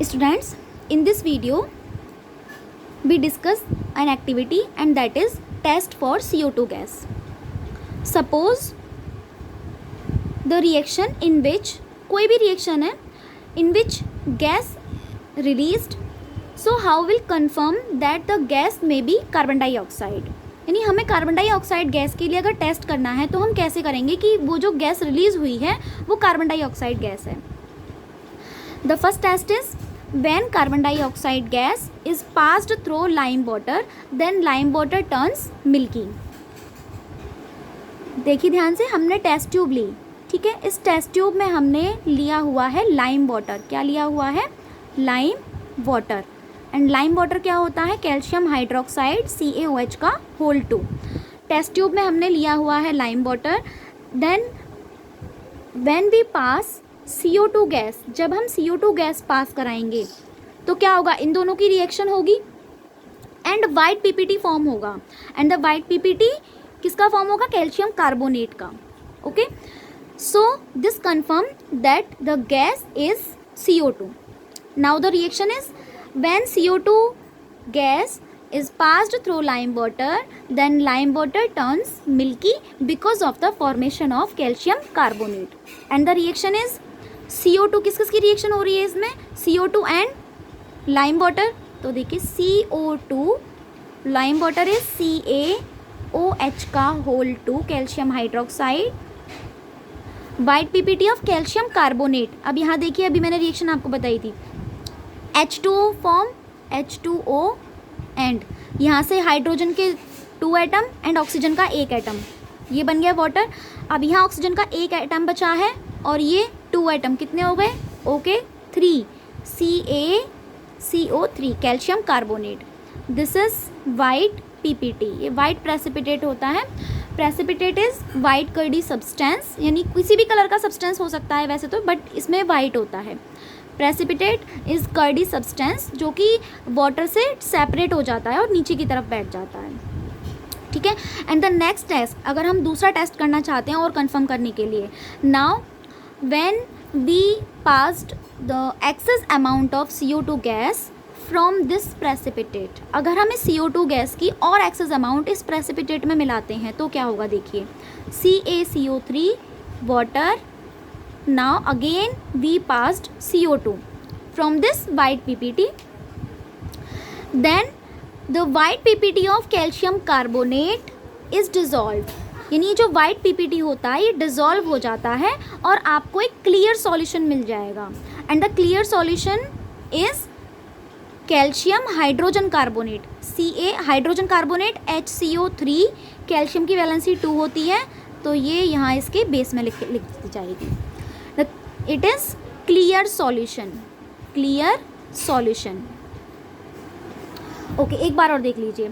Students, in this video we discuss an activity and that is test for CO2 gas. Suppose the reaction in which कोई भी reaction है in which gas released, so how will confirm that the gas may be carbon dioxide. यानी हमें carbon dioxide gas के लिए अगर test करना है तो हम कैसे करेंगे कि वो जो गैस रिलीज हुई है वो कार्बन डाइऑक्साइड गैस है. The first test is when carbon dioxide gas is passed through lime water, then lime water turns milky. देखिए ध्यान से, हमने टेस्ट ट्यूब ली, ठीक है. इस टेस्ट ट्यूब में हमने लिया हुआ है लाइम वाटर. क्या लिया हुआ है? Lime water. And lime water क्या होता है? कैल्शियम हाइड्रोक्साइड CaOH का होल 2. टेस्ट ट्यूब में हमने लिया हुआ है lime water. Then when we pass CO2 gas, जब हम CO2 गैस पास कराएंगे तो क्या होगा? इन दोनों की रिएक्शन होगी एंड वाइट PPT फॉर्म होगा. एंड द वाइट PPT किसका फॉर्म होगा? कैल्शियम कार्बोनेट का. Okay, so this confirm that the gas is CO2. Now the reaction is when CO2 gas is passed through lime water, then lime water turns milky because of the formation of calcium carbonate. And the reaction is CO2. किस किस की reaction हो रही है इसमें? CO2 and lime water. तो देखिए CO2 lime water is CaOH का whole 2 calcium hydroxide, white PPT of calcium carbonate. अब यहाँ देखिए, अभी मैंने रिएक्शन आपको बताई थी. H2O फॉर्म H2O एंड यहाँ से हाइड्रोजन के 2 एटम एंड ऑक्सीजन का 1 एटम, ये बन गया वाटर. अब यहाँ ऑक्सीजन का 1 एटम बचा है और ये 2 एटम कितने हो गए? Okay 3 CaCO3 calcium carbonate. This is white PPT. ये वाइट प्रेसिपिटेट होता है. Precipitate is white curdy substance, यानी किसी भी कलर का सब्सटेंस हो सकता है वैसे तो, बट इसमें वाइट होता है. प्रेसिपिटेट इज कर्डी सब्सटेंस जो कि वाटर से सेपरेट हो जाता है और नीचे की तरफ बैठ जाता है, ठीक है. एंड द नेक्स्ट टेस्ट, अगर हम दूसरा टेस्ट करना चाहते हैं और कंफर्म करने के लिए, now when we passed the excess amount of CO2 gas from this precipitate, अगर हम इस CO2 गैस की और एक्सेस अमाउंट इस प्रेसिपिटेट में मिलाते हैं तो क्या होगा? देखिए CaCO3 water. Now again we passed CO2 from this white PPT. Then the white PPT of calcium carbonate is dissolved. यानी जो white PPT होता है ये डिज़ोल्व हो जाता है और आपको एक क्लियर सॉल्यूशन मिल जाएगा. And the clear solution is calcium hydrogen carbonate. Hydrogen carbonate HCO3. Calcium की वैलेंसी 2 होती है तो ये यहाँ इसके बेस में लिख दी जाएगी. It is clear solution. Clear solution. Okay, एक बार और देख लीजिए.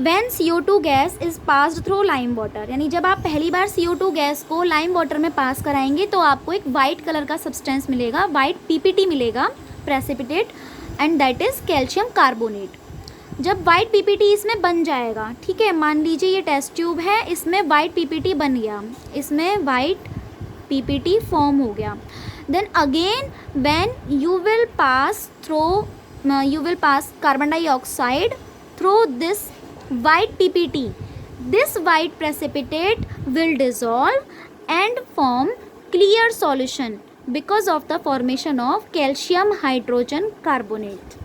When CO2 gas is passed through lime water, यानी जब आप पहली बार CO2 गैस को लाइम वाटर में पास कराएंगे तो आपको एक वाइट कलर का सब्सटेंस मिलेगा, वाइट PPT मिलेगा, precipitate, and that is calcium carbonate. जब वाइट PPT इसमें बन जाएगा, ठीक है, मान लीजिए ये टेस्ट ट्यूब है, इसमें वाइट PPT बन गया, इसमें वाइट PPT फॉर्म हो गया. Then again when you will pass carbon dioxide through this white PPT, this white precipitate will dissolve and form clear solution because of the formation of calcium hydrogen carbonate.